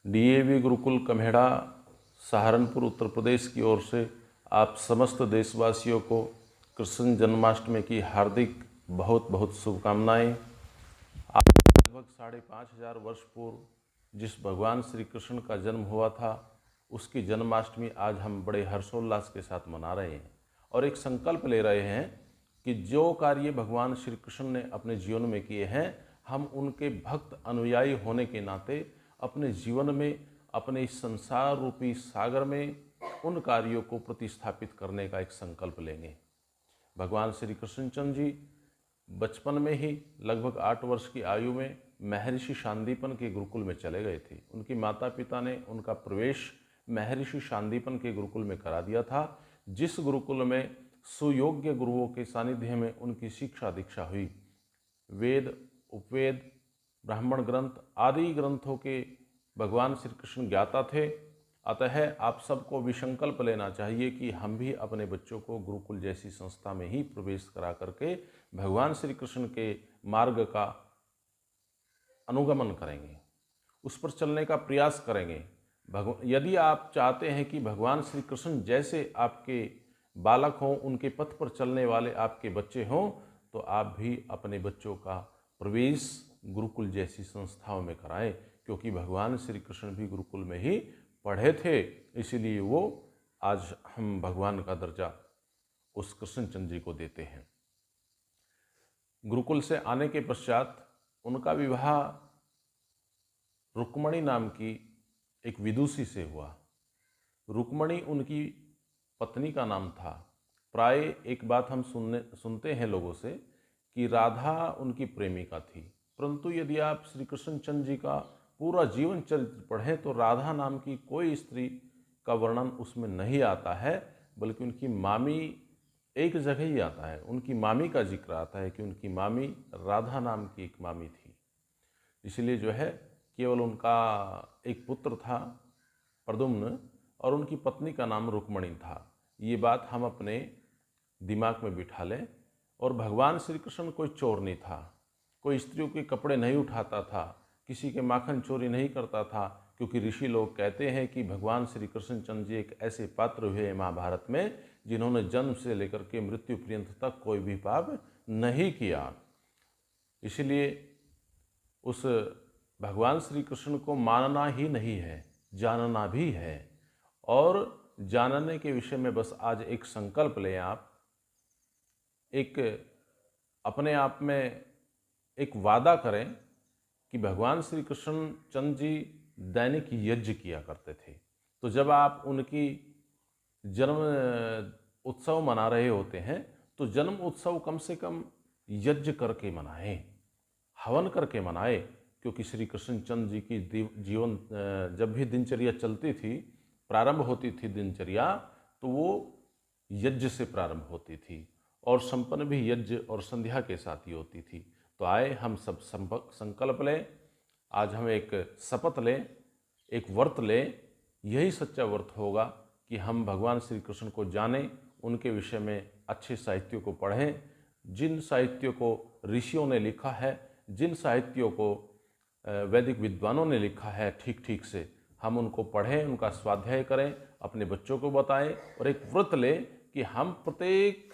DAV Gurukul कम्हेड़ा Saharanpur Uttar Pradesh की ओर से आप समस्त देशवासियों को कृष्ण जन्माष्टमी की हार्दिक बहुत बहुत शुभकामनाएं। आज लगभग 5,500 वर्ष पूर्व जिस भगवान श्री कृष्ण का जन्म हुआ था, उसकी जन्माष्टमी आज हम बड़े हर्षोल्लास के साथ मना रहे हैं और एक संकल्प ले रहे हैं कि जो कार्य भगवान श्री कृष्ण ने अपने जीवन में किए हैं, हम उनके भक्त अनुयायी होने के नाते अपने जीवन में, अपने इस संसार रूपी सागर में उन कार्यों को प्रतिस्थापित करने का एक संकल्प लेंगे। भगवान श्री कृष्णचंद्र जी बचपन में ही लगभग 8 वर्ष की आयु में महर्षि शांदीपन के गुरुकुल में चले गए थे। उनके माता पिता ने उनका प्रवेश महर्षि शांदीपन के गुरुकुल में करा दिया था, जिस गुरुकुल में सुयोग्य गुरुओं के सानिध्य में उनकी शिक्षा दीक्षा हुई। वेद, उपवेद, ब्राह्मण ग्रंथ आदि ग्रंथों के भगवान श्री कृष्ण ज्ञाता थे। अतः आप सबको विसंकल्प लेना चाहिए कि हम भी अपने बच्चों को गुरुकुल जैसी संस्था में ही प्रवेश करा करके भगवान श्री कृष्ण के मार्ग का अनुगमन करेंगे, उस पर चलने का प्रयास करेंगे। यदि आप चाहते हैं कि भगवान श्री कृष्ण जैसे आपके बालक हों, उनके पथ पर चलने वाले आपके बच्चे हों, तो आप भी अपने बच्चों का प्रवेश गुरुकुल जैसी संस्थाओं में कराएं, क्योंकि भगवान श्री कृष्ण भी गुरुकुल में ही पढ़े थे। इसीलिए वो आज हम भगवान का दर्जा उस कृष्णचंद्र जी को देते हैं। गुरुकुल से आने के पश्चात उनका विवाह रुक्मणी नाम की एक विदुषी से हुआ। रुक्मणी उनकी पत्नी का नाम था। प्राय एक बात हम सुनते हैं लोगों से कि राधा उनकी प्रेमिका थी, परंतु यदि आप श्री कृष्णचंद्र जी का पूरा जीवन चरित्र पढ़ें तो राधा नाम की कोई स्त्री का वर्णन उसमें नहीं आता है, बल्कि उनकी मामी एक जगह ही आता है। उनकी मामी का जिक्र आता है कि उनकी मामी राधा नाम की एक मामी थी। इसलिए जो है केवल उनका एक पुत्र था प्रद्युम्न और उनकी पत्नी का नाम रुक्मणी था। ये बात हम अपने दिमाग में बिठा लें। और भगवान श्री कृष्ण कोई चोर नहीं था, कोई स्त्रियों के कपड़े नहीं उठाता था, किसी के माखन चोरी नहीं करता था, क्योंकि ऋषि लोग कहते हैं कि भगवान श्री कृष्णचंद्र जी एक ऐसे पात्र हुए महाभारत में जिन्होंने जन्म से लेकर के मृत्यु पर्यंत तक कोई भी पाप नहीं किया। इसलिए उस भगवान श्री कृष्ण को मानना ही नहीं है, जानना भी है। और जानने के विषय में बस आज एक संकल्प लें आप, एक अपने आप में एक वादा करें कि भगवान श्री कृष्ण चंद्र जी दैनिक यज्ञ किया करते थे। तो जब आप उनकी जन्म उत्सव मना रहे होते हैं तो जन्म उत्सव कम से कम यज्ञ करके मनाएं, हवन करके मनाएं, क्योंकि श्री कृष्ण चंद्र जी की जीवन जब भी दिनचर्या चलती थी, प्रारंभ होती थी दिनचर्या, तो वो यज्ञ से प्रारंभ होती थी और संपन्न भी यज्ञ और संध्या के साथ ही होती थी। तो आए हम सब संकल्प लें, आज हम एक शपथ लें, एक व्रत लें। यही सच्चा व्रत होगा कि हम भगवान श्री कृष्ण को जानें, उनके विषय में अच्छे साहित्यों को पढ़ें। जिन साहित्यों को ऋषियों ने लिखा है, जिन साहित्यों को वैदिक विद्वानों ने लिखा है, ठीक ठीक से हम उनको पढ़ें, उनका स्वाध्याय करें, अपने बच्चों को बताएं और एक व्रत लें कि हम प्रत्येक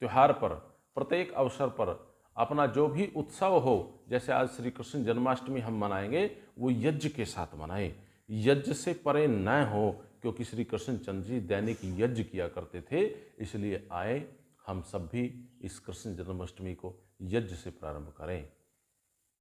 त्योहार पर, प्रत्येक अवसर पर अपना जो भी उत्सव हो, जैसे आज श्री कृष्ण जन्माष्टमी हम मनाएंगे, वो यज्ञ के साथ मनाएं, यज्ञ से परे न हो, क्योंकि श्री कृष्णचंद्र जी दैनिक यज्ञ किया करते थे। इसलिए आए हम सब भी इस कृष्ण जन्माष्टमी को यज्ञ से प्रारंभ करें।